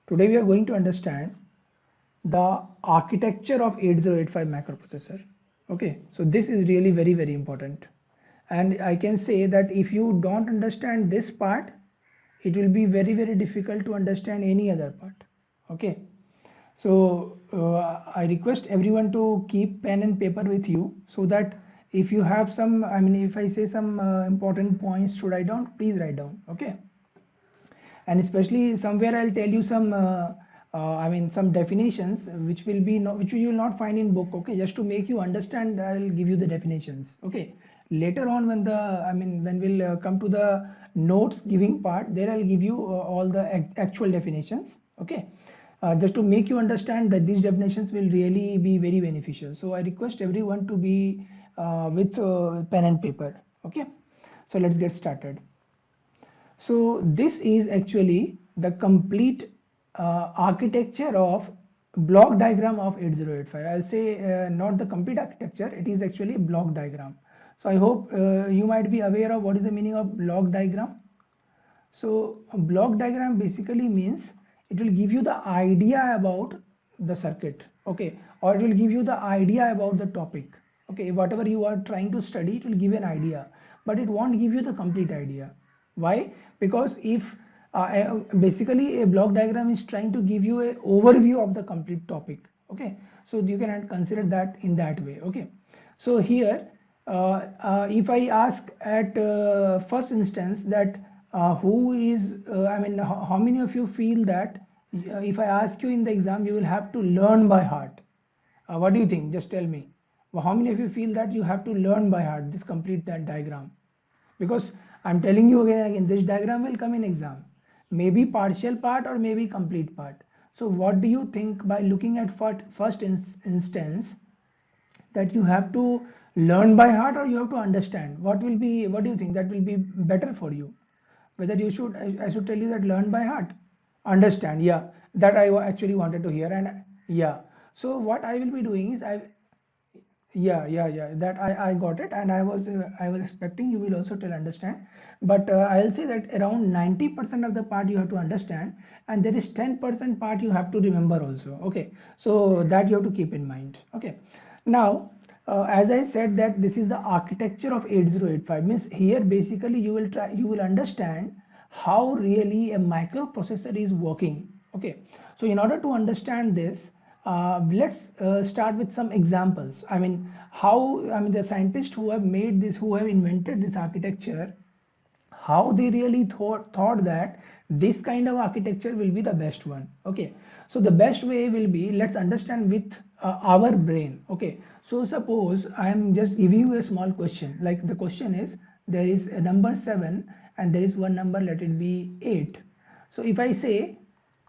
Today we are going to understand the architecture of 8085 microprocessor. Okay, so this is really very important, and I can say that if you don't understand this part, it will be very difficult to understand any other part. Okay, so I request everyone to keep pen and paper with you, so that if you have some, if I say some important points to write down, please write down. Okay, and especially somewhere I'll tell you some some definitions which will be which you will not find in book. Okay, just to make you understand, I'll give you the definitions. Okay, later on when the when we'll come to the notes giving part, there I'll give you all the actual definitions. Okay, just to make you understand that these definitions will really be very beneficial, so I request everyone to be with pen and paper. Okay, so let's get started. So this is actually the complete architecture of block diagram of 8085. I'll say not the complete architecture, it is actually a block diagram. So I hope you might be aware of what is the meaning of block diagram. So a block diagram basically means it will give you the idea about the circuit, okay, or it will give you the idea about the topic. Okay, whatever you are trying to study, it will give an idea, but it won't give you the complete idea. Why? Because if basically a block diagram is trying to give you an overview of the complete topic. Okay, so you can consider that in that way. Okay, so here if I ask at first instance that who is how many of you feel that if I ask you in the exam you will have to learn by heart? What do you think? Just tell me. Well, how many of you feel that you have to learn by heart this complete that diagram? Because I'm telling you again and again, this diagram will come in exam, maybe partial part or maybe complete part. So what do you think by looking at first instance that you have to learn by heart or you have to understand? What do you think that will be better for you? Whether you should, I should tell you that learn by heart, understand, yeah, that I actually wanted to hear. And yeah, so what I will be doing is yeah, that I got it, and I was expecting you will also tell understand, but I'll say that around 90% of the part you have to understand, and there is 10% part you have to remember also. Okay, so that you have to keep in mind. Okay, now as I said that this is the architecture of 8085, means here basically you will understand how really a microprocessor is working. Okay, so in order to understand this, let's start with some examples. The scientists who have made this, who have invented this architecture, how they really thought that this kind of architecture will be the best one. Okay, so the best way will be, let's understand with our brain. Okay, so suppose I am just giving you a small question, like the question is there is a number 7 and there is one number, let it be 8. So if I say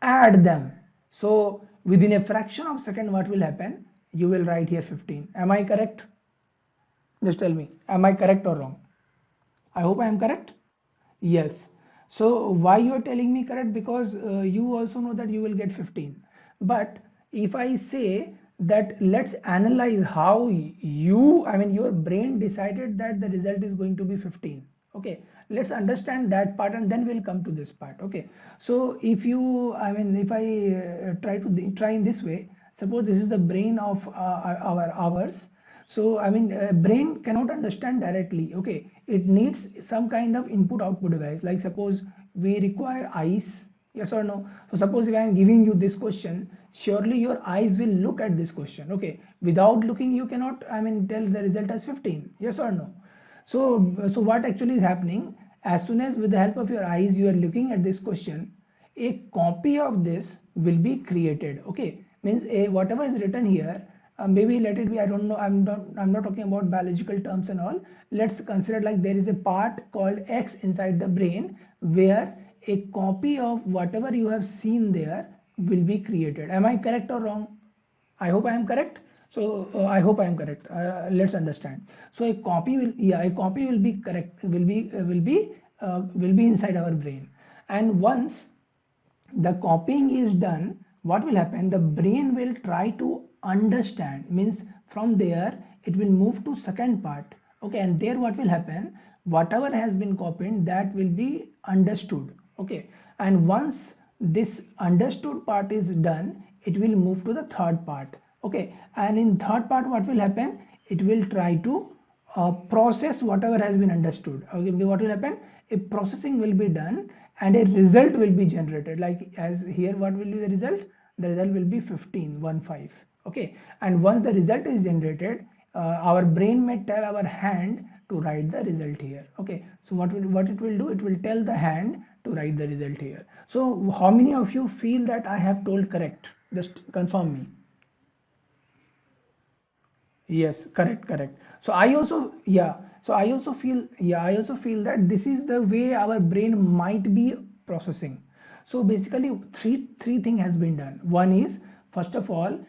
add them, so within a fraction of a second what will happen? You will write here 15. Am I correct? Just tell me, am I correct or wrong? I hope I am correct. Yes. So why you are telling me correct? Because you also know that you will get 15. But if I say that let's analyze how your brain decided that the result is going to be 15. Okay, let's understand that part and then we'll come to this part. Okay, so if you if I try in this way, suppose this is the brain of ours. So brain cannot understand directly. Okay, it needs some kind of input output device, like suppose we require eyes, yes or no. So suppose if I am giving you this question, surely your eyes will look at this question. Okay, without looking you cannot tell the result as 15, yes or no. So what actually is happening, as soon as with the help of your eyes you are looking at this question, a copy of this will be created. Okay, means whatever is written here, maybe let it be, I don't know, I'm not talking about biological terms and all. Let's consider like there is a part called X inside the brain where a copy of whatever you have seen there will be created. Am I correct or wrong? I hope I am correct. So I hope I am correct. Let's understand. So a copy will be correct, will be inside our brain, and once the copying is done, what will happen? The brain will try to understand, means from there it will move to second part. Okay, and there what will happen? Whatever has been copied, that will be understood. Okay, and once this understood part is done, it will move to the third part. Okay, and in third part what will happen, it will try to process whatever has been understood. Okay, what will happen, a processing will be done and a result will be generated, like as here what will be the result will be 15. Okay, and once the result is generated, our brain may tell our hand to write the result here. Okay, so what it will do, it will tell the hand to write the result here. So how many of you feel that I have told correct? Just confirm me. Yes, correct. So I also, yeah, so I also feel, yeah, I also feel that this is the way our brain might be processing. So basically three thing has been done. One is, first of all,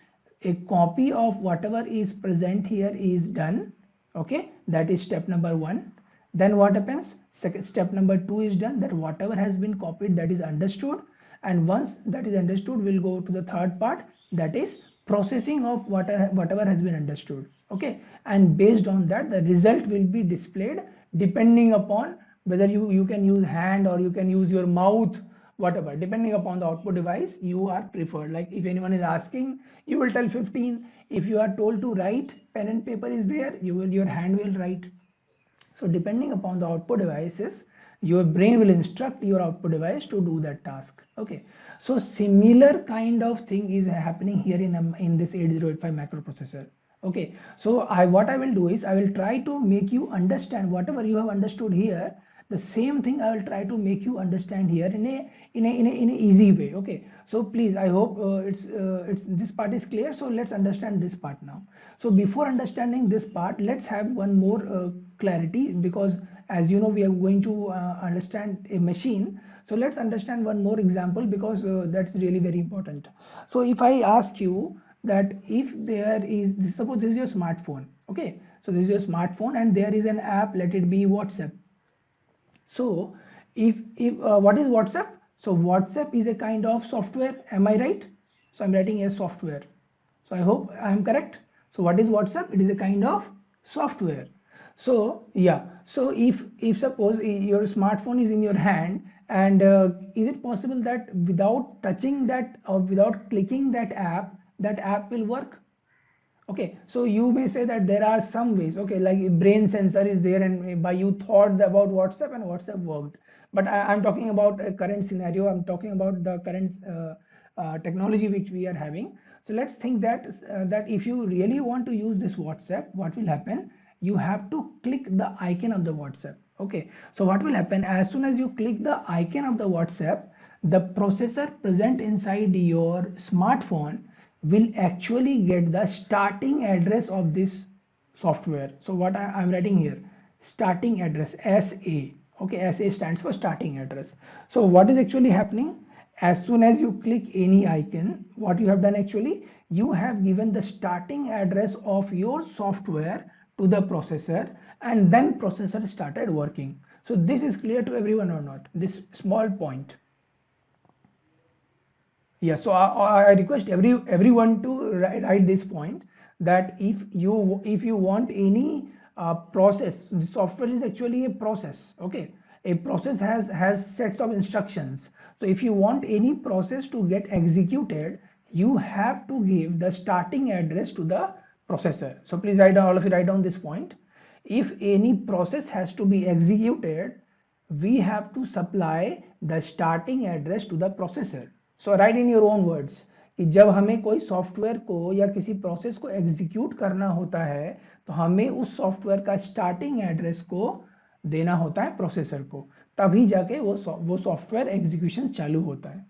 a copy of whatever is present here is done. Okay, that is step number one. Then what happens? Second, step number two is done, that whatever has been copied, that is understood. And once that is understood, we'll go to the third part, that is processing of whatever has been understood. Okay, and based on that, the result will be displayed depending upon whether you can use hand or you can use your mouth, whatever, depending upon the output device you are preferred. Like if anyone is asking, you will tell 15. If you are told to write, pen and paper is there, your hand will write. So depending upon the output devices, your brain will instruct your output device to do that task. Okay, so similar kind of thing is happening here in this 8085 microprocessor. Okay, so what I will do is I will try to make you understand whatever you have understood here. The same thing I will try to make you understand here in a easy way. Okay, so please, I hope it's this part is clear. So let's understand this part now. So before understanding this part, let's have one more clarity, because as you know, we are going to understand a machine. So let's understand one more example, because that's really very important. So if I ask you that, if there is, suppose this is your smartphone. Okay, so this is your smartphone and there is an app, let it be WhatsApp. So if what is WhatsApp? So WhatsApp is a kind of software, am I right? So I'm writing as software. So I hope I am correct. So what is WhatsApp? It is a kind of software. So yeah, so if suppose your smartphone is in your hand, and is it possible that without touching that or without clicking that app will work? Okay, so you may say that there are some ways. Okay, like brain sensor is there, and by you thought about WhatsApp and WhatsApp worked. But I'm talking about a current scenario. I'm talking about the current technology which we are having. So let's think that that if you really want to use this WhatsApp, what will happen? You have to click the icon of the WhatsApp. Okay, so what will happen, as soon as you click the icon of the WhatsApp, the processor present inside your smartphone will actually get the starting address of this software. So what I'm writing here, starting address, SA. Okay, SA stands for starting address. So what is actually happening? As soon as you click any icon, what you have done actually, you have given the starting address of your software to the processor, and then processor started working. So this is clear to everyone or not, this small point? Yeah, so I request everyone to write this point, that if you want any process, the software is actually a process. Okay, a process has sets of instructions. So if you want any process to get executed, you have to give the starting address to the processor. So please write down, all of you write down this point. If any process has to be executed, we have to supply the starting address to the processor. So write in your own words कि जब हमें कोई software को या किसी process को execute करना होता है, तो हमें उस सॉफ्टवेयर का स्टार्टिंग एड्रेस को देना होता है प्रोसेसर को, तभी जाके वो सॉफ्टवेयर एग्जीक्यूशन चालू होता है.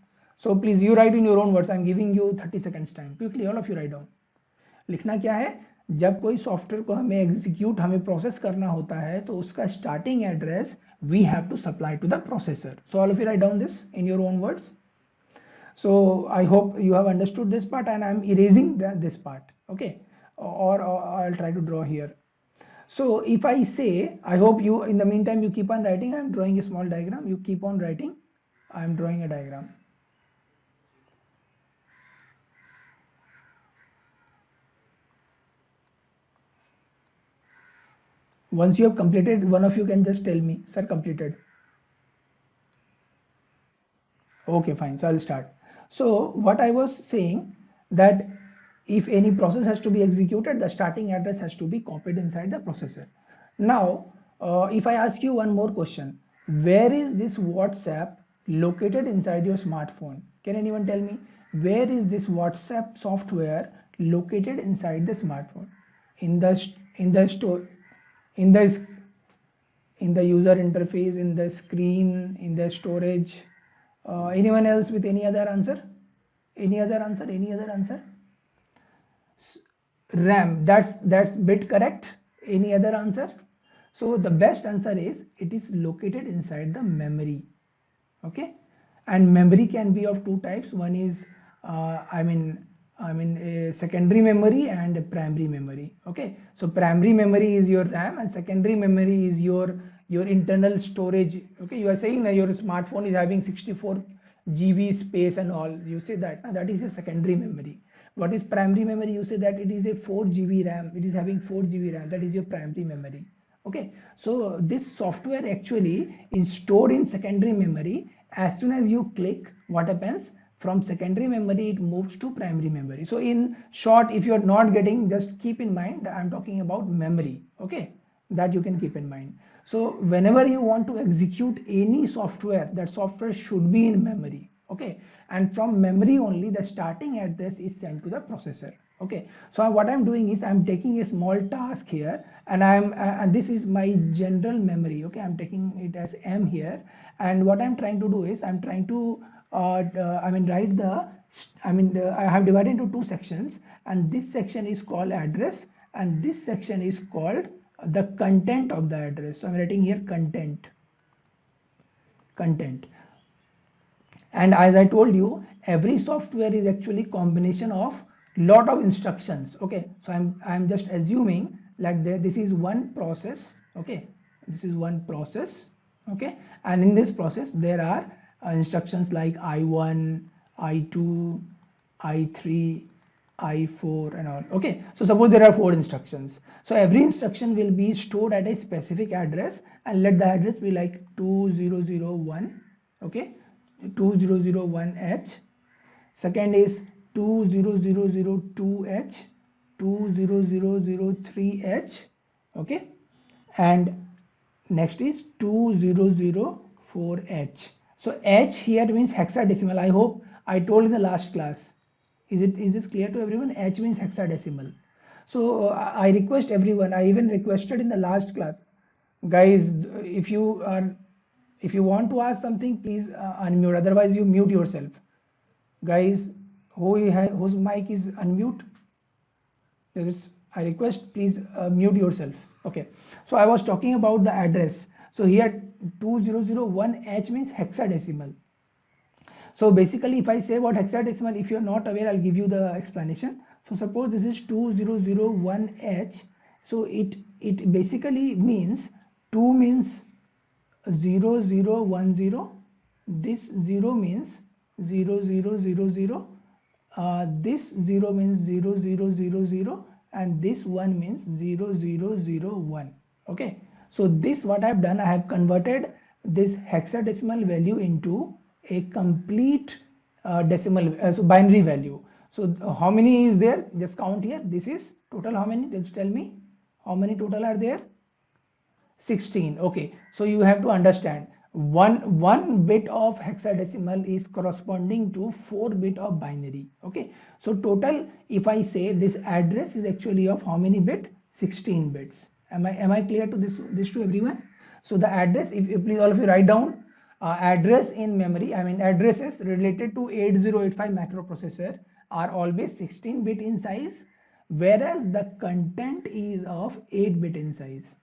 So please you right in your own words. I am giving you 30 seconds time. Quickly all of you write down. लिखना क्या है, जब कोई सॉफ्टवेयर को हमें प्रोसेस करना होता है, तो उसका starting address we have to supply to the processor. So all of you write down this in your own words. So I hope you have understood this part, and I'm erasing this part. Okay, or I'll try to draw here. So if I say, I hope you, in the meantime, you keep on writing. I'm drawing a small diagram. You keep on writing. I'm drawing a diagram. Once you have completed, one of you can just tell me, sir, completed. Okay, fine. So I'll start. So what I was saying, that if any process has to be executed, the starting address has to be copied inside the processor. Now, if I ask you one more question, where is this WhatsApp located inside your smartphone? Can anyone tell me where is this WhatsApp software located inside the smartphone? In the in the store, in the in the user interface, in the screen, in the storage. Anyone else with any other answer? Any other answer? Any other answer? RAM. That's bit correct. Any other answer? So the best answer is it is located inside the memory. Okay, and memory can be of two types. One is a secondary memory and a primary memory. Okay, so primary memory is your RAM and secondary memory is your internal storage. Okay, you are saying that your smartphone is having 64 GB space and all. You say that is your secondary memory. What is primary memory? You say that it is a 4 GB RAM. It is having 4 GB RAM. That is your primary memory. Okay, so this software actually is stored in secondary memory. As soon as you click, what happens? From secondary memory it moves to primary memory. So in short, if you're not getting, just keep in mind that I'm talking about memory. Okay, that you can keep in mind. So whenever you want to execute any software, that software should be in memory. Okay, and from memory only the starting address is sent to the processor. Okay, so what I'm doing is I'm taking a small task here, and and this is my general memory. Okay, I'm taking it as M here, and what I'm trying to do is I'm trying to write I have divided into two sections, and this section is called address and this section is called the content of the address. So I'm writing here content. And as I told you, every software is actually combination of lot of instructions. Okay, so I'm just assuming that this is one process. Okay, this is one process. Okay, and in this process there are instructions like I1, I2, I3, I4 and all. Okay, so suppose there are 4 instructions. So every instruction will be stored at a specific address, and let the address be like 2001. Okay, 2001H. Second is 20002H, 20003H. Okay, and next is 2004H. So H here means hexadecimal. I hope I told in the last class. Is this clear to everyone? H means hexadecimal. So I request everyone, I even requested in the last class, guys, if you want to ask something, please unmute, otherwise you mute yourself. Guys, whose mic is unmute, I request please mute yourself. Okay, so I was talking about the address. So here 2001H means hexadecimal. So basically if I say about hexadecimal, if you're not aware, I'll give you the explanation. So suppose this is 2001H. So it basically means 2 means 0010, this 0 means 0000, this 0 means 0000, and this 1 means 0001. Okay, so this what I have done, I have converted this hexadecimal value into a complete decimal, so binary value. So how many is there? Just count here. This is total how many? Just tell me how many total are there? 16. Okay, so you have to understand one bit of hexadecimal is corresponding to 4 bit of binary. Okay, so total, if I say this address is actually of how many bit? 16 bits. Am I clear to this to everyone? So the address, if please all of you write down, address in memory, addresses related to 8085 microprocessor are always 16 bit in size, whereas the content is of 8 bit in size.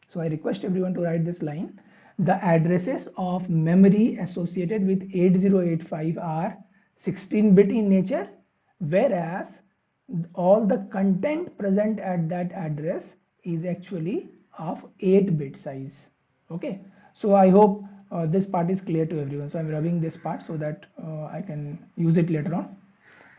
So I request everyone to write this line. The addresses of memory associated with 8085 are 16 bit in nature, whereas all the content present at that address is actually of 8 bit size. Okay, so I hope this part is clear to everyone. So I'm rubbing this part so that I can use it later on.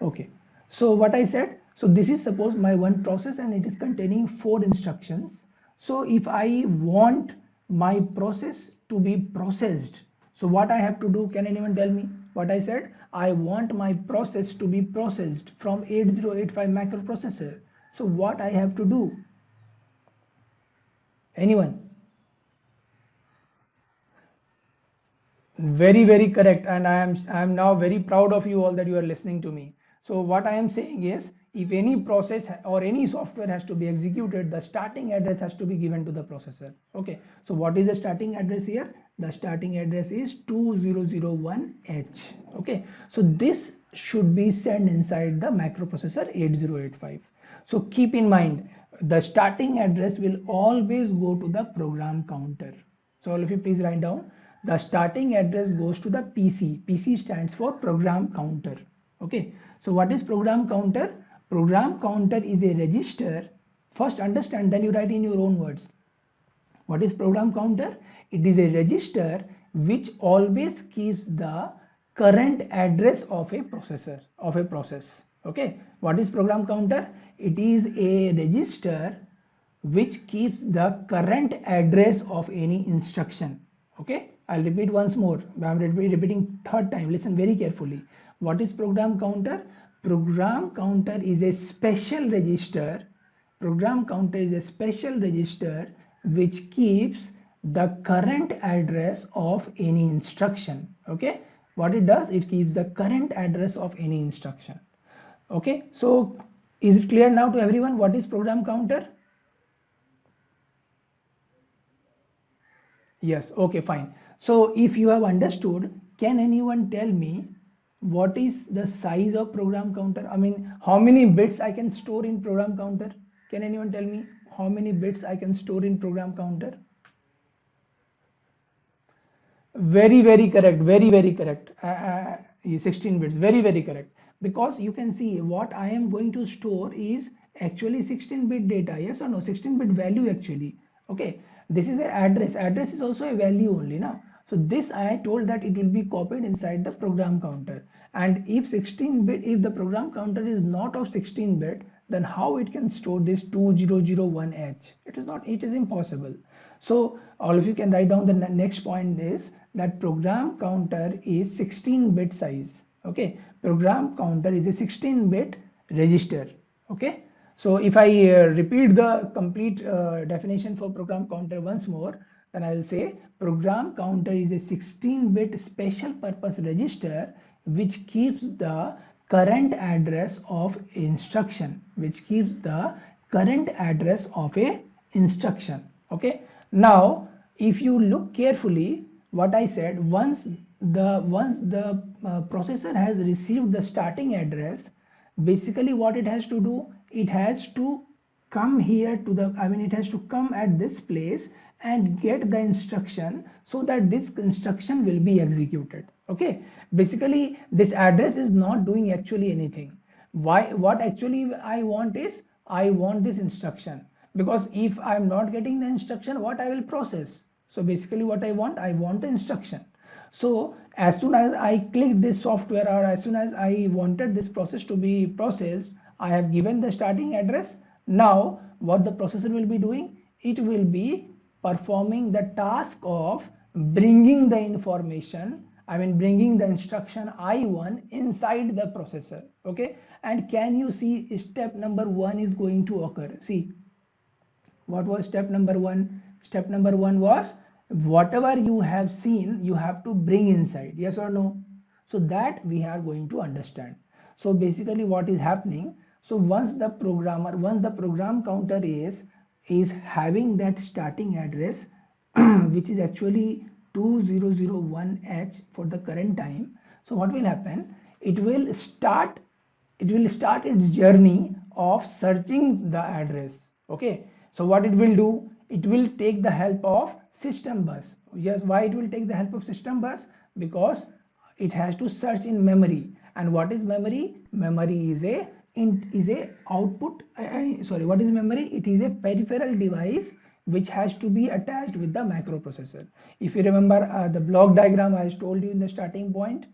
Okay, so what I said, so this is suppose my one process and it is containing 4 instructions. So if I want my process to be processed, So what I have to do, can anyone tell me what I said? I want my process to be processed from 8085 microprocessor. So what I have to do? Anyone? Very correct, and I am now very proud of you all that you are listening to me. So what I am saying is, if any process or any software has to be executed, the starting address has to be given to the processor. Okay, so what is the starting address here? The starting address is 2001H. Okay, so this should be sent inside the microprocessor 8085. So keep in mind, the starting address will always go to the program counter. So all of you please write down, the starting address goes to the PC. PC stands for program counter. Okay, so what is program counter? Program counter is a register. First understand, then you write in your own words. What is program counter? It is a register which always keeps the current address of a processor, of a process. Okay, what is program counter? It is a register which keeps the current address of any instruction. Okay, I'll repeat once more. I'm repeating third time. Listen very carefully. What is program counter? Program counter is a special register. Program counter is a special register which keeps the current address of any instruction. Okay, what it does? It keeps the current address of any instruction. Okay, so is it clear now to everyone what is program counter? Yes, okay, fine. So if you have understood, can anyone tell me what is the size of program counter? I mean, how many bits I can store in program counter? Can anyone tell me how many bits I can store in program counter? Very correct, very correct. 16 bits, very correct. Because you can see what I am going to store is actually 16-bit data. Yes or no? 16-bit value actually. Okay, this is an address. Address is also a value only now. So this I told that it will be copied inside the program counter. And if 16-bit, if the program counter is not of 16-bit, then how it can store this 2001H? It is not. It is impossible. So all of you can write down the next point is that program counter is 16-bit size. Okay, program counter is a 16-bit register. Okay, so if I repeat the complete definition for program counter once more, then I will say program counter is a 16-bit special purpose register which keeps the current address of instruction, which keeps the current address of a instruction. Okay, now if you look carefully what I said, once the processor has received the starting address, basically what it has to do, it has to come here to the, I mean it has to come at this place and get the instruction so that this instruction will be executed. Okay, basically this address is not doing actually anything. Why? What actually I want is, I want this instruction, because if I'm not getting the instruction, what I will process? So basically what I want the instruction. So as soon as I click this software, or as soon as I wanted this process to be processed, I have given the starting address. Now what the processor will be doing? It will be performing the task of bringing the information, I mean bringing the instruction I1 inside the processor. Okay, and can you see step number 1 is going to occur? See, what was step number 1? Step number 1 was whatever you have seen you have to bring inside. Yes or no? So that we are going to understand. So basically what is happening, so once the program counter is having that starting address which is actually 2001H for the current time, so what will happen? It will start its journey of searching the address. Okay, so what it will do, it will take the help of system bus. Yes, why it will take the help of system bus? Because it has to search in memory. And what is memory? Memory is a output, sorry, what is memory? It is a peripheral device which has to be attached with the microprocessor. If you remember the block diagram I told you in the starting point,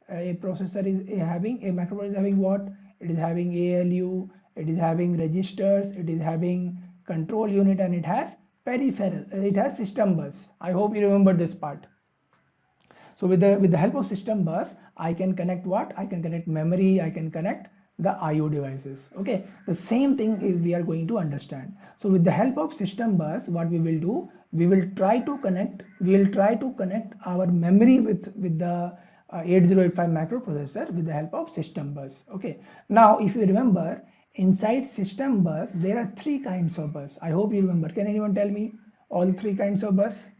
a processor is having, a microprocessor is having what? It is having ALU, it is having registers, it is having control unit, and it has peripheral, it has system bus. I hope you remember this part. So with the help of system bus, I can connect what? I can connect memory, I can connect the IO devices. Okay, the same thing is we are going to understand. So with the help of system bus, what we will do, we will try to connect our memory with the 8085 microprocessor with the help of system bus. Okay, now if you remember, inside system bus there are three kinds of bus. I hope you remember. Can anyone tell me all three kinds of bus?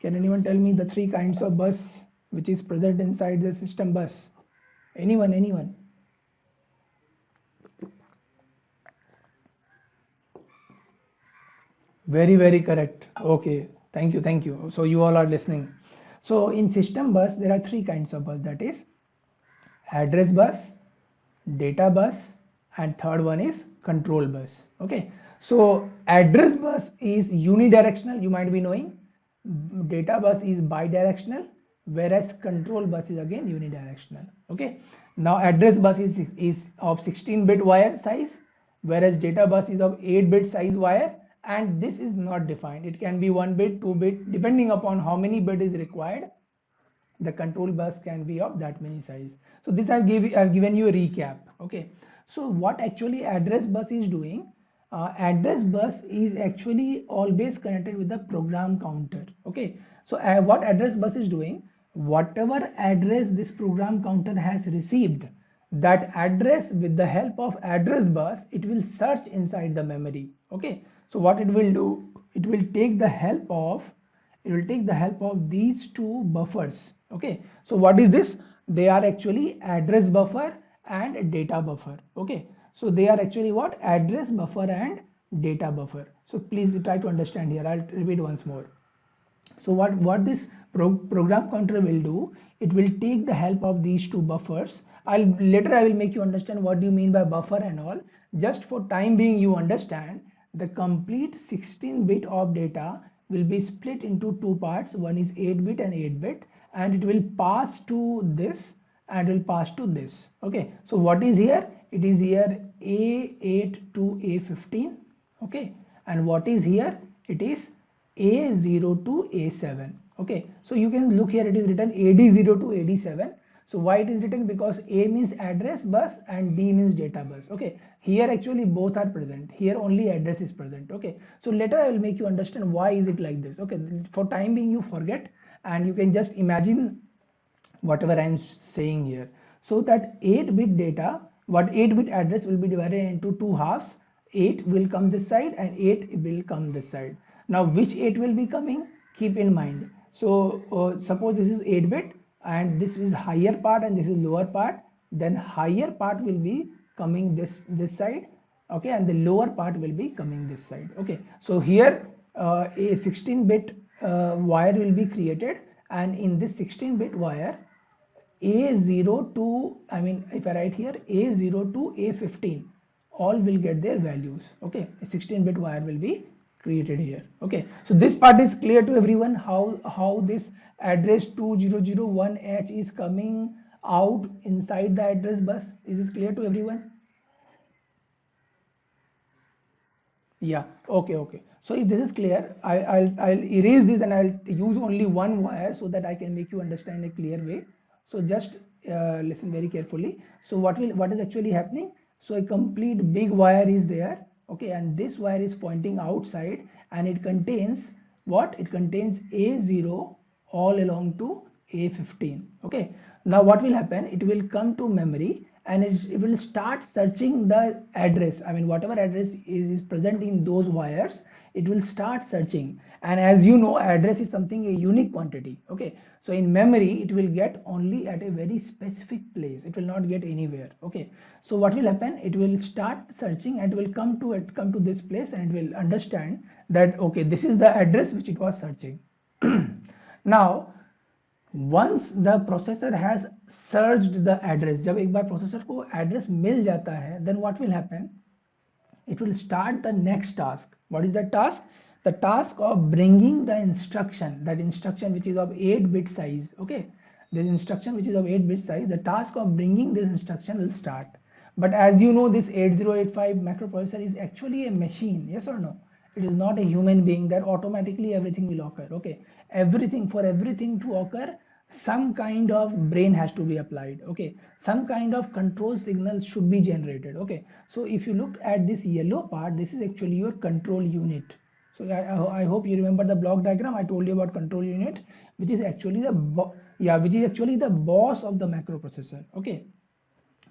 Can anyone tell me the three kinds of bus which is present inside the system bus? Anyone? Very correct. Okay, thank you. So you all are listening. So in system bus there are three kinds of bus, that is address bus, data bus, and third one is control bus. Okay, so address bus is unidirectional, you might be knowing. Data bus is bidirectional, whereas control bus is again unidirectional. Okay, now address bus is of 16-bit wire size, whereas data bus is of 8-bit size wire, and this is not defined. It can be 1 bit, 2 bit, depending upon how many bit is required. The control bus can be of that many size. So this I've given you a recap. Okay, so what actually address bus is doing, address bus is actually always connected with the program counter. Okay, so what address bus is doing, whatever address this program counter has received, that address, with the help of address bus, it will search inside the memory. Okay, so what it will do, it will take the help of these two buffers. Okay, so what is this? They are actually address buffer and data buffer. Okay, so they are actually what? Address buffer and data buffer. So please try to understand here. I'll repeat once more. So what this program counter will do, it will take the help of these two buffers. Later I will make you understand what do you mean by buffer and all. Just for time being, you understand the complete 16-bit of data will be split into two parts. One is 8-bit and 8-bit, and it will pass to this and will pass to this. Okay, so what is here? It is here A8 to A15. Okay, and what is here? It is A0 to A7. Okay, so you can look here, it is written AD0 to AD7. So why it is written? Because A means address bus and D means data bus. Okay, here actually both are present. Here only address is present. Okay, so later I will make you understand why is it like this. Okay, for time being you forget and you can just imagine whatever I am saying here. So that 8-bit data, what 8-bit address will be divided into two halves. 8 will come this side and 8 will come this side. Now which 8 will be coming? Keep in mind. So suppose this is 8-bit and this is higher part and this is lower part, then higher part will be coming this side. Okay, and the lower part will be coming this side. Okay, so here a 16-bit wire will be created, and in this 16-bit wire, A0 to, if I write here A0 to A15, all will get their values. Okay, a 16-bit wire will be created here. Okay, so this part is clear to everyone, how this address 2001H is coming out inside the address bus. Is this clear to everyone? Yeah, okay. So if this is clear, I'll erase this and I'll use only one wire so that I can make you understand in a clear way. So just listen very carefully. So what is actually happening? So a complete big wire is there. Okay, and this wire is pointing outside and it contains what? It contains A0 all along to A15. Okay, now what will happen? It will come to memory and it will start searching the address. Whatever address is present in those wires, it will start searching. And as you know, address is something, a unique quantity. Okay, so in memory it will get only at a very specific place, it will not get anywhere. Okay, so what will happen? It will start searching and it will come to this place and it will understand that okay, this is the address which it was searching. Now once the processor has searched the address, जब एक बार processor को address मिल जाता है, then what will happen? It will start the next task. What is the task? The task of bringing the instruction, that instruction which is of 8-bit size. Okay, this instruction which is of 8-bit size, the task of bringing this instruction will start. But as you know, this 8085 microprocessor is actually a machine. Yes or no? It is not a human being that automatically everything will occur. Okay, for everything to occur, some kind of brain has to be applied. Okay, some kind of control signal should be generated. Okay, so if you look at this yellow part, this is actually your control unit. So I hope you remember the block diagram. I told you about control unit, which is actually the boss of the microprocessor. Okay,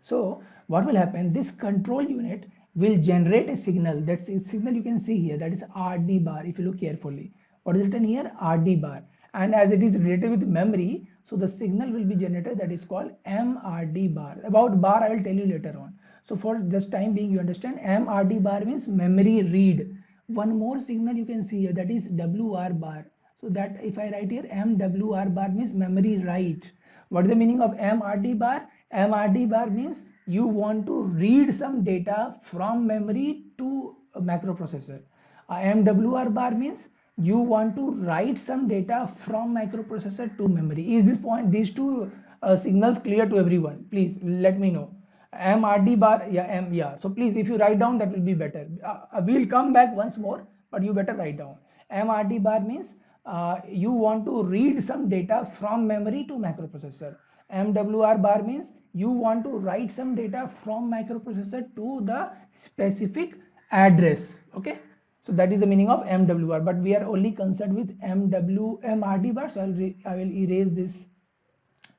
so what will happen? This control unit will generate a signal. That's a signal you can see here. That is RD bar. If you look carefully, what is written here? RD bar. And as it is related with memory, so the signal will be generated. That is called MRD bar. About bar, I will tell you later on. So for this time being, you understand MRD bar means memory read. One more signal you can see here. That is WR bar. So that if I write here MWR bar means memory write. What is the meaning of MRD bar? MRD bar means you want to read some data from memory to a microprocessor. MWR bar means you want to write some data from microprocessor to memory. Is this point, these two signals clear to everyone? Please let me know. MRD bar, yeah. So please, if you write down, that will be better. We'll come back once more, but you better write down. MRD bar means you want to read some data from memory to microprocessor. MWR bar means you want to write some data from microprocessor to the specific address. Okay, so that is the meaning of MWR, but we are only concerned with MRD bar, so I will erase this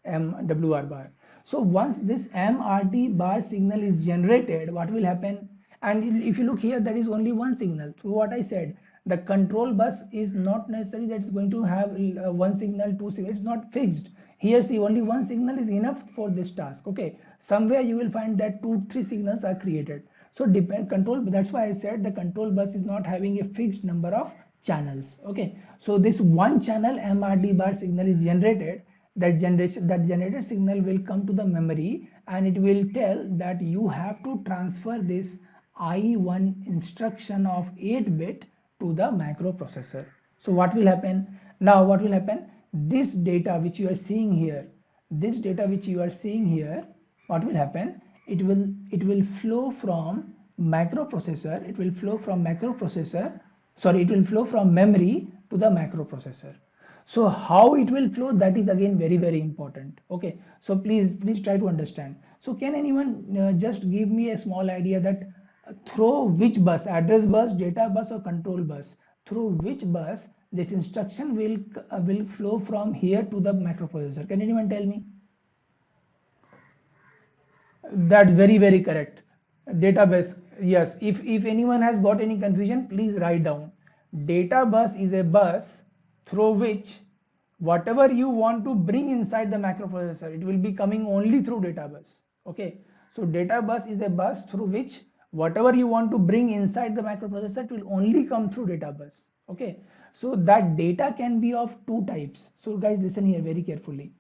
MWR bar. So once this MRD bar signal is generated, what will happen? And if you look here, there is only one signal. So what I said, the control bus is not necessary that it's going to have one signal, two signals. It's not fixed. Here, see, only one signal is enough for this task. Okay, somewhere you will find that 2-3 signals are created. So control. That's why I said the control bus is not having a fixed number of channels. Okay, so this one channel MRD bar signal is generated. That generated signal will come to the memory and it will tell that you have to transfer this I1 instruction of 8-bit to the microprocessor. So what will happen? Now what will happen? This data which you are seeing here, what will happen? It will flow from microprocessor. It will flow from memory to the microprocessor. So how it will flow, that is again very important. Okay, so please try to understand. So can anyone just give me a small idea that through which bus, address bus, data bus or control bus, through which bus this instruction will flow from here to the microprocessor? Can anyone tell me? That's very correct. Database. Yes, if anyone has got any confusion, please write down. Data bus is a bus through which whatever you want to bring inside the microprocessor, it will be coming only through data bus. Okay, so data bus is a bus through which whatever you want to bring inside the microprocessor, it will only come through data bus. Okay, so that data can be of two types. So guys, listen here very carefully.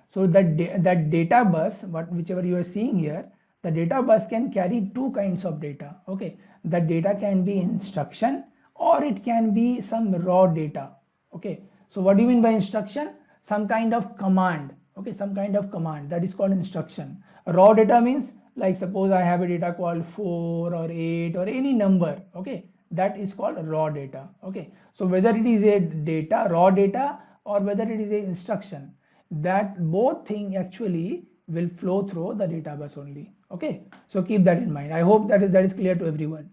So that data bus, whichever you are seeing here, the data bus can carry two kinds of data. Okay, the data can be instruction or it can be some raw data. Okay, so what do you mean by instruction? Some kind of command. Okay, some kind of command, that is called instruction. Raw data means, like suppose I have a data called 4 or 8 or any number. Okay, that is called raw data. Okay, so whether it is a data, raw data, or whether it is a instruction, that both thing actually will flow through the data bus only. Okay, so keep that in mind. I hope that is clear to everyone.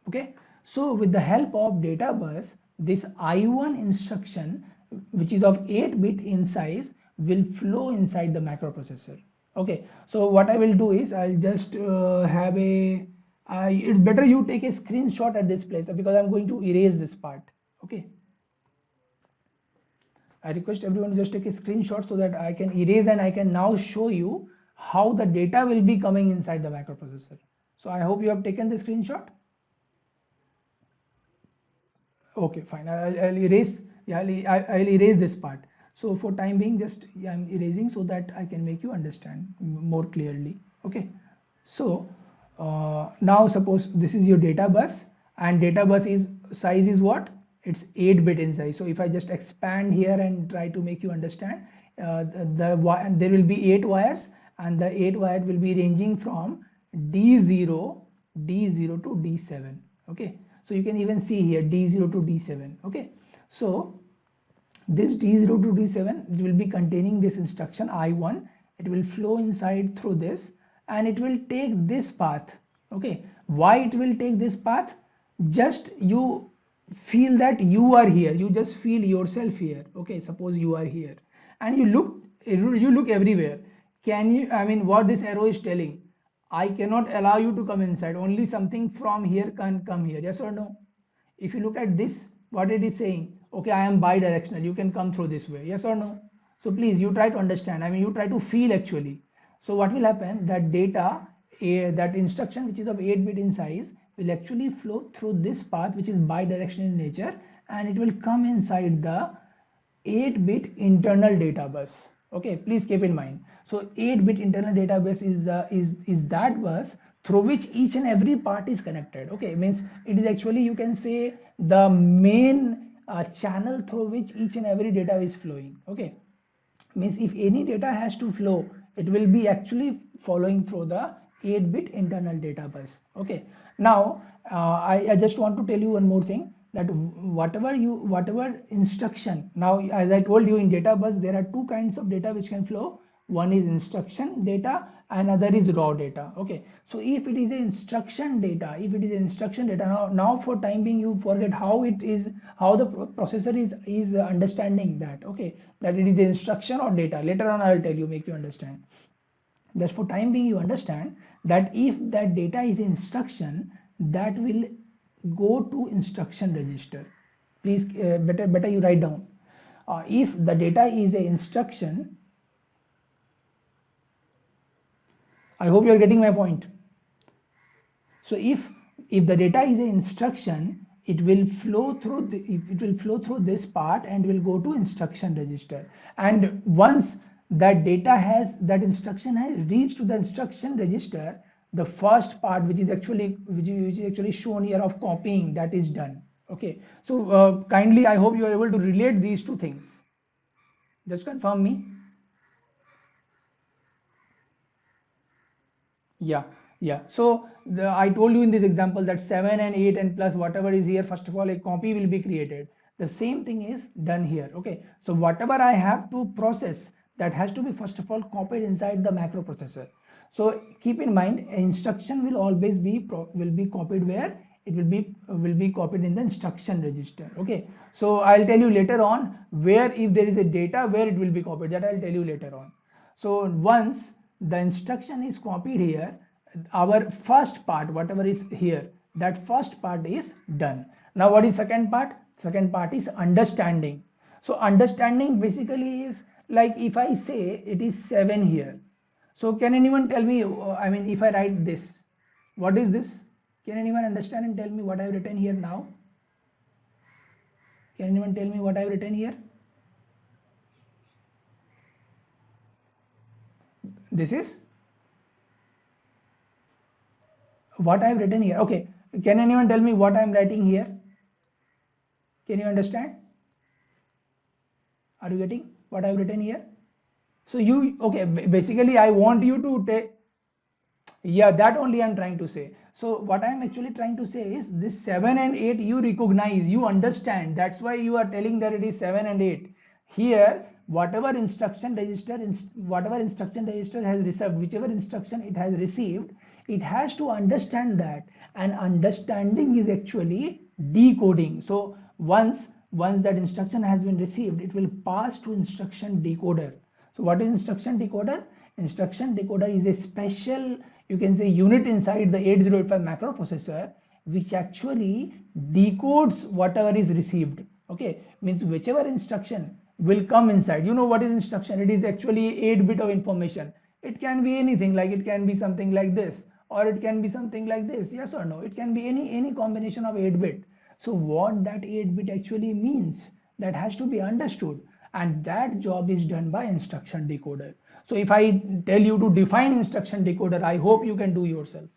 Okay, so with the help of data bus, this I1 instruction, which is of 8-bit in size, will flow inside the microprocessor. Okay, so what I will do is I'll just have a it's better you take a screenshot at this place because I'm going to erase this part. Okay, I request everyone to just take a screenshot so that I can erase and I can now show you how the data will be coming inside the microprocessor. So I hope you have taken the screenshot. Okay, fine. I'll erase. Yeah, I'll erase this part. So for time being, just I'm erasing so that I can make you understand more clearly. Okay. So now suppose this is your data bus, and data bus is size is what? It's 8-bit in size. So if I just expand here and try to make you understand, there will be 8 wires, and the 8 wires will be ranging from D0 to D7. Okay. So you can even see here D0 to D7. Okay, so this D0 to D7, it will be containing this instruction I1. It will flow inside through this and it will take this path. Okay, why it will take this path? Just you feel that you are here, you just feel yourself here. Okay, suppose you are here and you look everywhere. Can you, I mean, what this arrow is telling, I cannot allow you to come inside, only something from here can come here, yes or no? If you look at this, what it is saying, okay, I am bi-directional, you can come through this way, yes or no? So please, you try to understand, I mean, you try to feel actually. So what will happen, that data, that instruction which is of 8-bit in size will actually flow through this path which is bi-directional in nature, and it will come inside the 8-bit internal data bus. Okay, please keep in mind. So 8-bit internal data bus is that bus through which each and every part is connected. Okay, means it is actually, you can say, the main channel through which each and every data is flowing. Okay, means if any data has to flow, it will be actually following through the 8-bit internal data bus. Okay, now I just want to tell you one more thing, that whatever instruction, now as I told you, in data bus there are two kinds of data which can flow. One is instruction data, another is raw data. Okay, so if it is a instruction data, now for time being you forget how it is, how the processor is understanding that. Okay, that it is the instruction or data. Later on I will tell you, make you understand. Just for time being you understand that if that data is instruction, that will go to instruction register. Please, better you write down. If the data is a instruction, I hope you are getting my point. So if the data is an instruction, it will flow through this part and will go to instruction register. And once that instruction has reached to the instruction register, the first part, which is actually shown here, of copying, that is done. Okay, so kindly, I hope you are able to relate these two things. Just confirm me. Yeah, so I told you in this example that 7 and 8 and plus whatever is here, first of all a copy will be created. The same thing is done here. Okay, so whatever I have to process, that has to be first of all copied inside the microprocessor. So keep in mind, instruction will always be copied where? It will be copied in the instruction register. Okay, so I'll tell you later on where, if there is a data, where it will be copied, that I'll tell you later on. So once the instruction is copied here, our first part, whatever is here, that first part is done. Now what is second part? Second part is understanding. So understanding basically is like, if I say it is 7 here, so can anyone tell me, I mean, if I write this, what is this? Can anyone understand and tell me what I have written here now? Can anyone tell me what I have written here? This is what I have written here. Okay, can anyone tell me what I am writing here? Can you understand? Are you getting what I have written here? So you, okay, basically I want you to take, yeah, that only I am trying to say. So what I am actually trying to say is, this 7 and 8 you recognize, you understand, that's why you are telling that it is 7 and 8. Here, whatever instruction register has received, whichever instruction it has received, it has to understand that, and understanding is actually decoding. So once that instruction has been received, it will pass to instruction decoder. So what is instruction decoder? Instruction decoder is a special, you can say, unit inside the 8085 microprocessor, which actually decodes whatever is received. Okay, means whichever instruction will come inside. You know what is instruction? It is actually 8-bit of information. It can be anything, like it can be something like this, or it can be something like this, yes or no? It can be any combination of 8-bit. So what that 8-bit actually means, that has to be understood, and that job is done by instruction decoder. So if I tell you to define instruction decoder, I hope you can do yourself.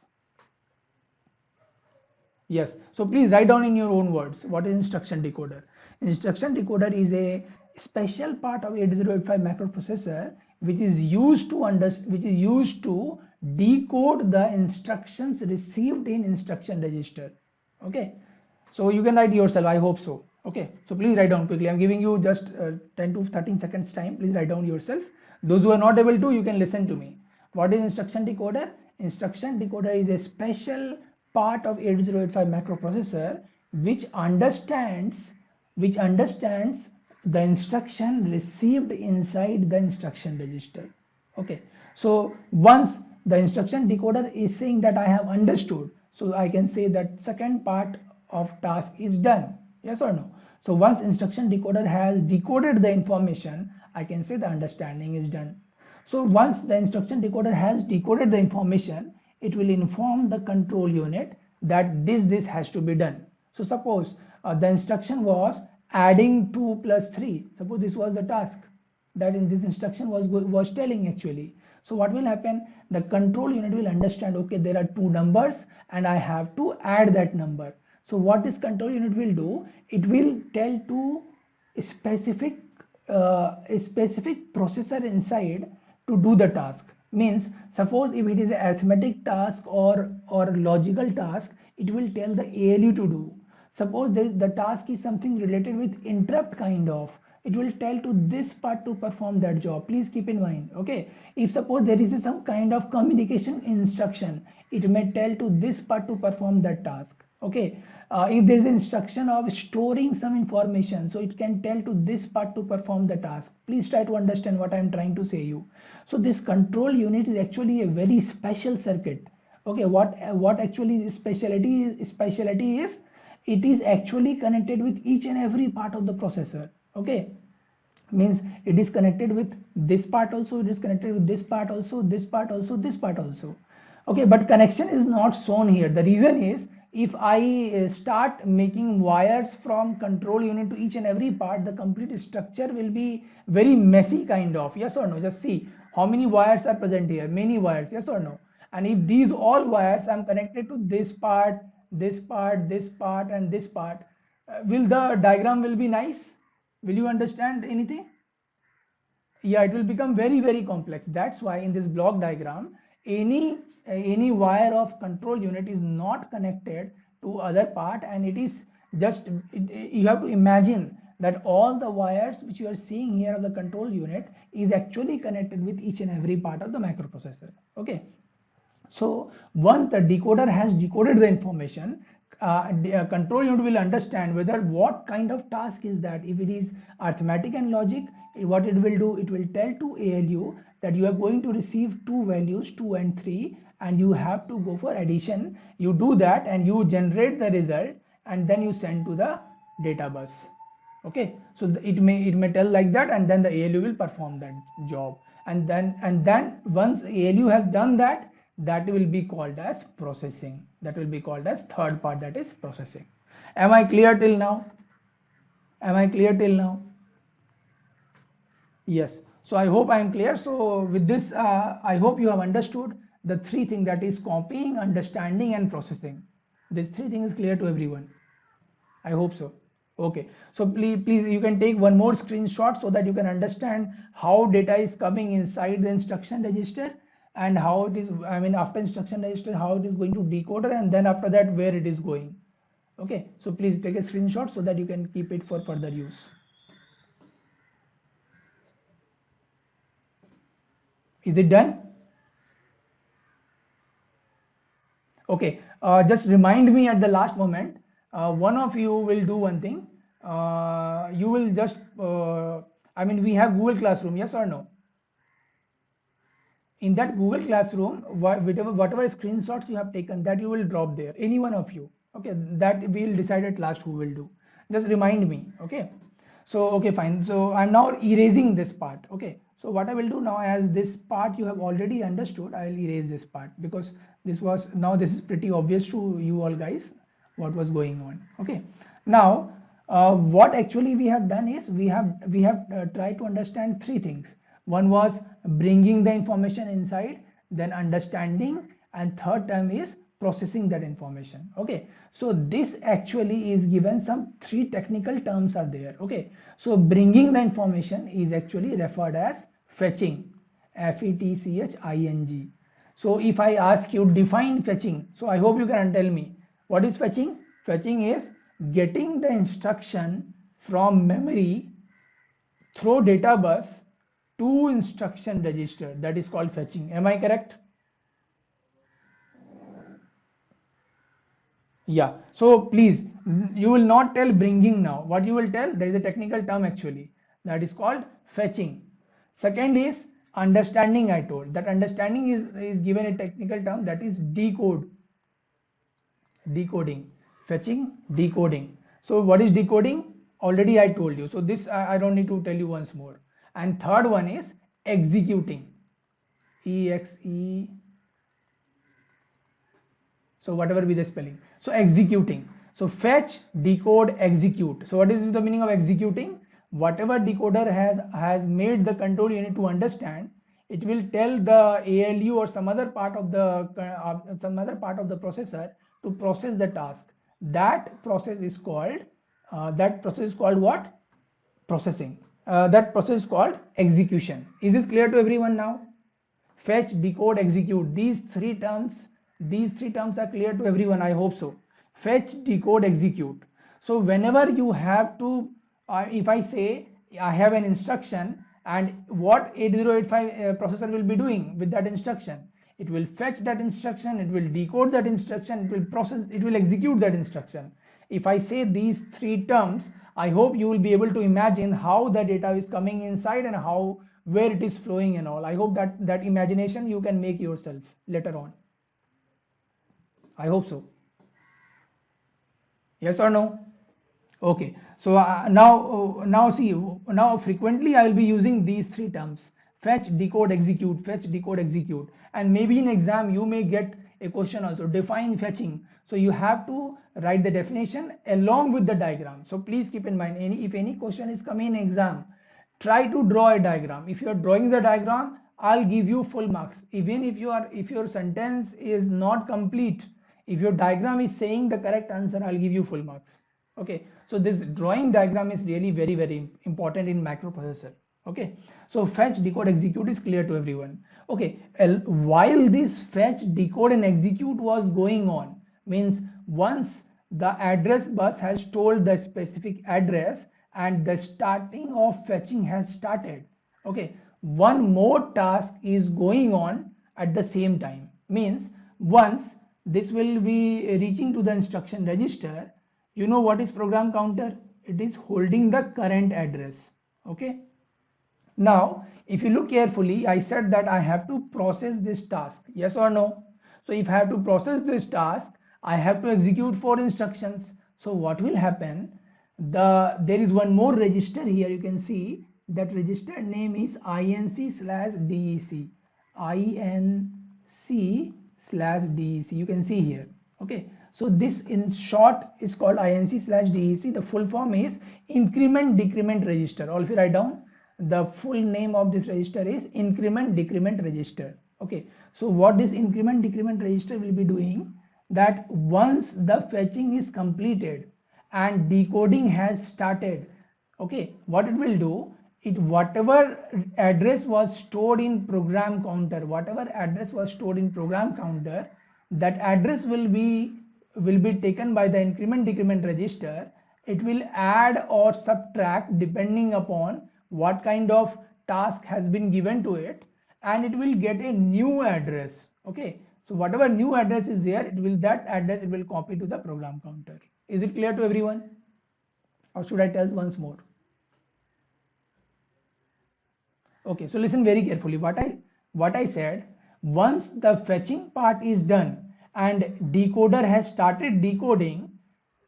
Yes, so please write down in your own words, what is instruction decoder? Instruction decoder is a special part of 8085 microprocessor which is used to decode the instructions received in instruction register. Okay, So you can write yourself, I hope so. Okay, so please write down quickly. I'm giving you just 10 to 13 seconds time. Please write down yourself. Those who are not able to, you can listen to me. What is instruction decoder? Instruction decoder is a special part of 8085 microprocessor which understands the instruction received inside the instruction register. Okay, so once the instruction decoder is saying that I have understood, so I can say that second part of task is done. Yes or no? So once instruction decoder has decoded the information, I can say the understanding is done. So once the instruction decoder has decoded the information, it will inform the control unit that this has to be done. So suppose the instruction was adding 2 plus 3. Suppose this was the task that in this instruction was telling actually. So what will happen? The control unit will understand, okay, there are two numbers and I have to add that number. So what this control unit will do, it will tell to a specific processor inside to do the task. Means suppose if it is an arithmetic task or logical task, it will tell the ALU to do. Suppose the task is something related with interrupt kind of, it will tell to this part to perform that job. Please keep in mind. Okay, if suppose there is some kind of communication instruction, it may tell to this part to perform that task. Okay, if there is an instruction of storing some information, so it can tell to this part to perform the task. Please try to understand what I am trying to say you. So this control unit is actually a very special circuit. Okay, what actually speciality is, it is actually connected with each and every part of the processor. Okay, means it is connected with this part also, it is connected with this part also, this part also, this part also. Okay, but connection is not shown here. The reason is, if I start making wires from control unit to each and every part, the complete structure will be very messy kind of. Yes or no? Just see how many wires are present here. Many wires. Yes or no? And if these all wires I'm connected to this part, this part, this part and this part, will the diagram will be nice? Will you understand anything? Yeah, it will become very complex. That's why in this block diagram, any wire of control unit is not connected to other part, and it is just you have to imagine that all the wires which you are seeing here of the control unit is actually connected with each and every part of the microprocessor. Okay, so once the decoder has decoded the information, the control unit will understand whether what kind of task is that. If it is arithmetic and logic, what it will do, it will tell to ALU that you are going to receive two values, 2 and 3, and you have to go for addition. You do that and you generate the result, and then you send to the data bus. Okay, so it may tell like that, and then the ALU will perform that job, and then once ALU has done that, that will be called as processing. That will be called as third part, that is processing. Am I clear till now? Am I clear till now? Yes. So I hope I am clear. So with this, I hope you have understood the three things, that is copying, understanding and processing. These three things is clear to everyone. I hope so. Okay, so please you can take one more screenshot so that you can understand how data is coming inside the instruction register, and how it is, I mean after instruction register, how it is going to decoder, and then after that where it is going. Okay, so please take a screenshot so that you can keep it for further use. Is it done? Okay, just remind me at the last moment. One of you will do one thing. You will just, I mean we have Google Classroom, yes or no? In that Google Classroom, whatever screenshots you have taken, that you will drop there, any one of you. Okay, that we will decide at last who will do. Just remind me. Okay, so okay, fine. So I'm now erasing this part. Okay, so what I will do now, as this part you have already understood, I will erase this part, because this is pretty obvious to you all guys what was going on. Okay, now what actually we have done is, we have tried to understand three things. One was bringing the information inside, then understanding, and third term is processing that information. Okay, so this actually is given, some three technical terms are there. Okay, so bringing the information is actually referred as fetching, fetching. So if I ask you define fetching, so I hope you can tell me what is fetching. Fetching is getting the instruction from memory through data bus to instruction register. That is called fetching. Am I correct? Yeah. So please, you will not tell bringing now. What you will tell, there is a technical term actually that is called fetching. Second is understanding. I told that understanding is given a technical term, that is decoding. Fetching, decoding. So what is decoding? Already I told you. So this I don't need to tell you once more. And third one is executing. EXE. So whatever be the spelling. So executing. So fetch, decode, execute. So what is the meaning of executing? Whatever decoder has made the control unit to understand, it will tell the ALU or some other part of the processor to process the task. That process is called what? Processing. That process is called execution. Is this clear to everyone now? Fetch, decode, execute. These three terms are clear to everyone. I hope so. Fetch, decode, execute. So whenever you have to, if I say I have an instruction, and what 8085 processor will be doing with that instruction, it will fetch that instruction, it will decode that instruction, it will process, it will execute that instruction. If I say these three terms, I hope you will be able to imagine how the data is coming inside and where it is flowing and all. I hope that imagination you can make yourself later on. I hope so. Yes or no? Okay. So now frequently I will be using these three terms: fetch, decode, execute, fetch, decode, execute. And maybe in exam you may get a question also, define fetching. So you have to write the definition along with the diagram. So please keep in mind, if any question is coming in exam, try to draw a diagram. If you are drawing the diagram, I'll give you full marks. Even if your sentence is not complete, if your diagram is saying the correct answer, I'll give you full marks. Okay, so this drawing diagram is really very, very important in microprocessor. Okay, so fetch, decode, execute is clear to everyone. Okay, while this fetch, decode and execute was going on, means once the address bus has told the specific address and the starting of fetching has started, okay, one more task is going on at the same time. Means once this will be reaching to the instruction register, you know what is program counter? It is holding the current address. Okay, now if you look carefully, I said that I have to process this task, yes or no? So if I have to process this task, I have to execute 4 instructions. So what will happen? There is one more register here. You can see that register name is inc/dec. inc/dec. You can see here. Okay. So this in short is called inc/dec. The full form is increment decrement register. All of you write down. The full name of this register is increment decrement register. Okay. So what this increment decrement register will be doing, that once the fetching is completed and decoding has started, okay, what it will do, whatever address was stored in program counter, that address will be taken by the increment decrement register. It will add or subtract depending upon what kind of task has been given to it, and it will get a new address. Okay, so whatever new address is there, it will copy to the program counter. Is it clear to everyone, or should I tell once more? Okay, so listen very carefully. What I said, once the fetching part is done and decoder has started decoding,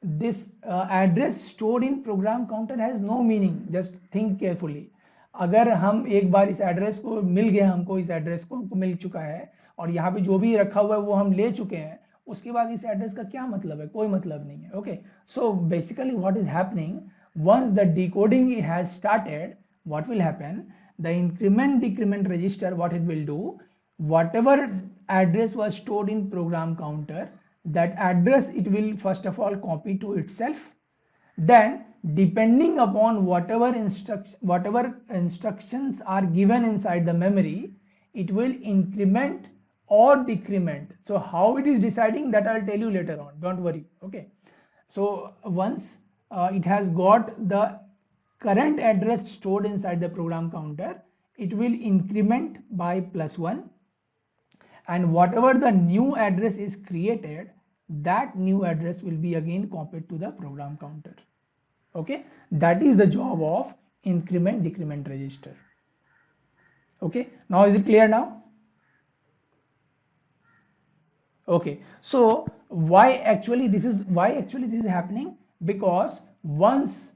this address stored in program counter has no meaning. Just think carefully. अगर हम एक बार इस address को मिल गया, हमको इस address को हमको मिल चुका है और यहाँ पे जो भी रखा हुआ है वो हम ले चुके हैं, उसके बाद इस एड्रेस का क्या मतलब है? कोई मतलब नहीं है. Okay, so basically what is happening, once the decoding has started, what will happen? The increment decrement register, what it will do, whatever address was stored in program counter, that address it will first of all copy to itself. Then depending upon whatever instructions are given inside the memory, it will increment or decrement. So how it is deciding, that I'll tell you later on, don't worry. Okay, So once it has got the current address stored inside the program counter, it will increment by +1, and whatever the new address is created, that new address will be again copied to the program counter. Okay, that is the job of increment decrement register. Okay, now is it clear now? Okay, so why actually this is happening? Because once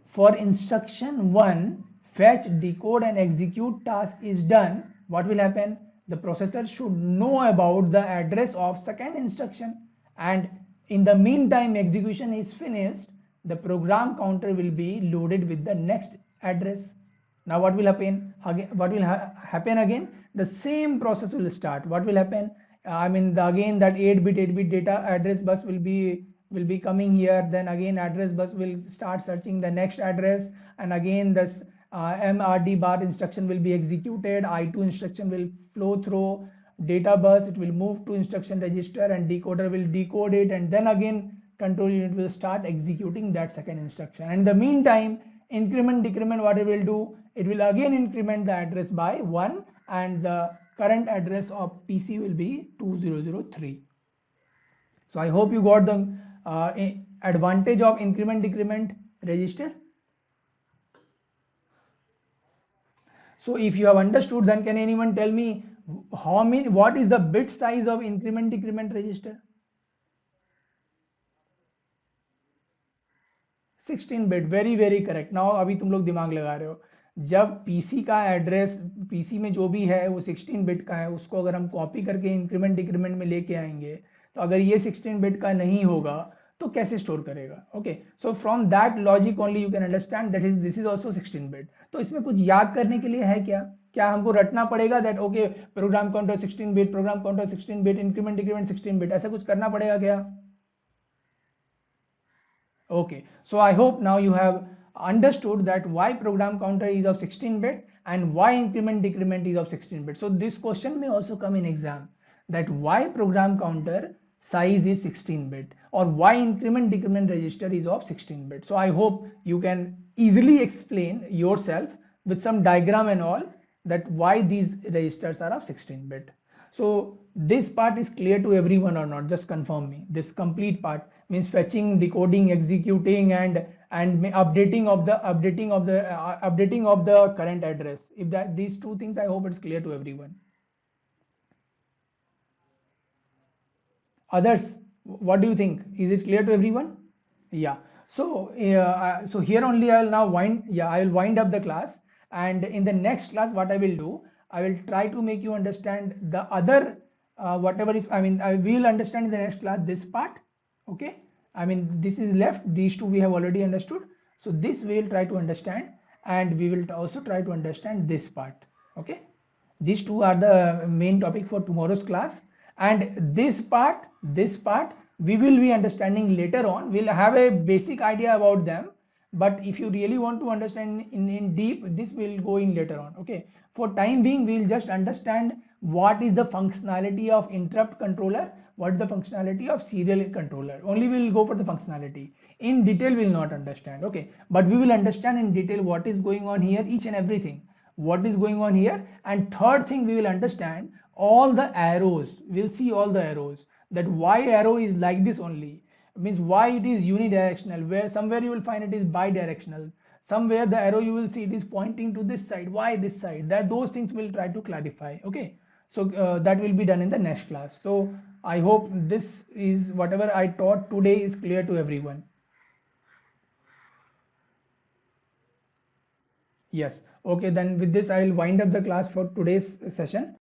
for instruction 1 fetch, decode and execute task is done, what will happen? The processor should know about the address of second instruction, and in the meantime execution is finished, the program counter will be loaded with the next address. Now what will happen again? Happen again? The same process will start. What will happen? Again that 8-bit data address bus will be coming here. Then again address bus will start searching the next address, and again this MRD bar instruction will be executed. I2 instruction will flow through data bus. It will move to instruction register, and decoder will decode it, and then again control unit will start executing that second instruction. And in the meantime, increment decrement, what it will do? It will again increment the address by 1, and the current address of PC will be 2003. So I hope you got the advantage of increment decrement register. So if you have understood, then can anyone tell me what is the bit size of increment decrement register? 16 bit, very very correct. Now अभी तुम लोग दिमाग लगा रहे हो, जब PC का address, PC में जो भी है वो 16 बिट का है, उसको अगर हम कॉपी करके इंक्रीमेंट डिक्रीमेंट में लेके आएंगे, तो अगर ये 16 बिट का नहीं होगा तो कैसे स्टोर करेगा? Okay, so from that logic only you can understand that is this is also 16 bit. तो इसमें कुछ याद करने के लिए है क्या? क्या हमको रटना पड़ेगा that okay program counter 16 bit, program counter 16 bit, increment decrement 16 bit, ऐसा कुछ करना पड़ेगा क्या? Okay, so I hope now you have understood that why program counter is of 16 bit and why increment decrement is of 16 bit. So this question may also come in exam, that why program counter size is 16 bit or why increment decrement register is of 16 bit. So I hope you can easily explain yourself with some diagram and all that why these registers are of 16 bit. So this part is clear to everyone or not? Just confirm me. This complete part means fetching, decoding, executing, and updating of the current address. If that these two things, I hope it's clear to everyone. Others, what do you think? Is it clear to everyone? Yeah. So so here only I will now I will wind up the class, and in the next class what I will do, I will try to make you understand the other whatever is, I will understand in the next class this part. Okay, this is left, these two we have already understood, so this we will try to understand, and we will also try to understand this part. Okay, these two are the main topic for tomorrow's class, and this part we will be understanding later on. We'll have a basic idea about them, but if you really want to understand in deep, this will go in later on. Okay, for time being we'll just understand what is the functionality of interrupt controller, what is the functionality of serial controller. Only we will go for the functionality. In detail we will not understand. Okay, but we will understand in detail what is going on here, each and everything, what is going on here. And third thing, we will understand all the arrows. We'll see all the arrows, that why arrow is like this only, means why it is unidirectional, where somewhere you will find it is bidirectional, somewhere the arrow you will see it is pointing to this side, why this side, that those things we'll try to clarify. Okay, so that will be done in the next class. So I hope this is whatever I taught today is clear to everyone. Yes. Okay, then with this I will wind up the class for today's session.